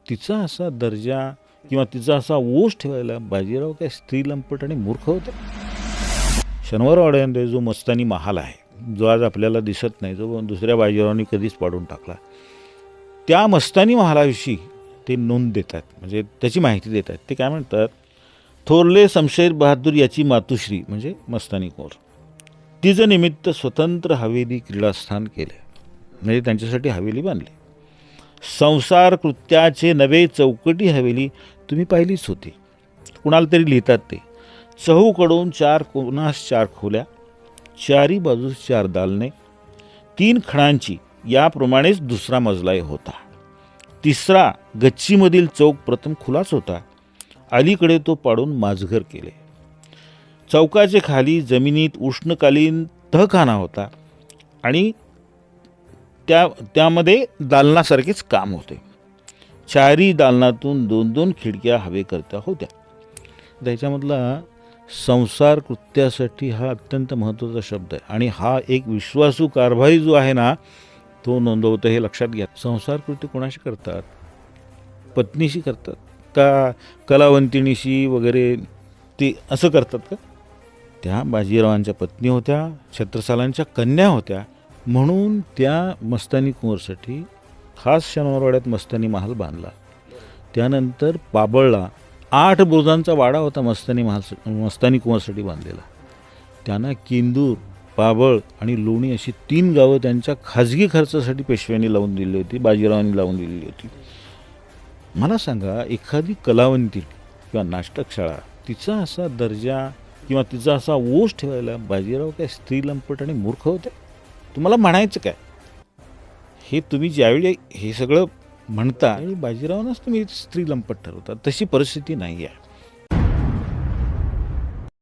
तिचा असा दर्जा किंवा तिचा असा ओझ ठेवायला बाजीराव काय स्त्री लंपट आणि मूर्ख होते? शनिवारवाड्यामध्ये जो मस्तानी महाल आहे, जो आज आपल्याला दिसत नाही, जो दुसऱ्या बाजीरावांनी कधीच पाडून टाकला, त्या मस्तानी महालाविषयी ते नोंद देतात, म्हणजे त्याची माहिती देतात. ते काय म्हणतात, थोरले शमशेर बहादूर याची मातुश्री म्हणजे मस्तानी कौर, तिचं निमित्त स्वतंत्र हवेली क्रीडास्थान केले, म्हणजे त्यांच्यासाठी हवेली बांधली. संसार कृत्याचे नवे चौकटी हवेली तुम्ही पाहिलीच होती. कुणाला तरी लिहितात ते, चहूकडून 4 कोनास 4 खोल्या, चारी बाजूस 4 दालने, 3 खणांची, याप्रमाणेच दुसरा मजलाही होता. तिसरा गच्चीमधील चौक प्रथम खुलाच होता, अलीकडे तो पाडून माझघर केले. चौकाचे खाली जमिनीत उष्णकालीन तहखाना होता आणि त्यामध्ये दालनासारखेच काम होते. 4ही दालनातून 2-2 खिडक्या हवेकरता होत्या. त्याच्यामधला संसार कृत्यासाठी हा अत्यंत महत्त्वाचा शब्द आहे आणि हा एक विश्वासू कारभारी जो आहे ना, तो नोंदवतो, हे लक्षात घ्या. संसार कृत्य कोणाशी करतात? पत्नीशी करतात का कलावंतिणीशी वगैरे ते असं करतात का? त्या बाजीरावांच्या पत्नी होत्या, छत्रसालांच्या कन्या होत्या, म्हणून त्या मस्तानी कुंवरसाठी खास शनिवारवाड्यात मस्तानी महाल बांधला. त्यानंतर पाबळला 8 बुरुजांचा वाडा होता मस्तानी कुंवरसाठी बांधलेला. त्यांना किंदूर, पाबळ आणि लोणी अशी 3 गावं त्यांच्या खाजगी खर्चासाठी पेशव्यांनी लावून दिली होती, बाजीरावांनी लावून दिलेली होती. मला सांगा, एखादी कलावंती किंवा नाटकशाळा, तिचा असा दर्जा किंवा तिचा असा ओझ ठेवायला बाजीराव काय स्त्री लंपट आणि मूर्ख होते? तुम्हाला म्हणायचं काय? हे तुम्ही ज्यावेळी हे सगळं म्हणता, बाजीरावांनाच तुम्ही स्त्री लंपट ठरवता. तशी परिस्थिती नाही आहे.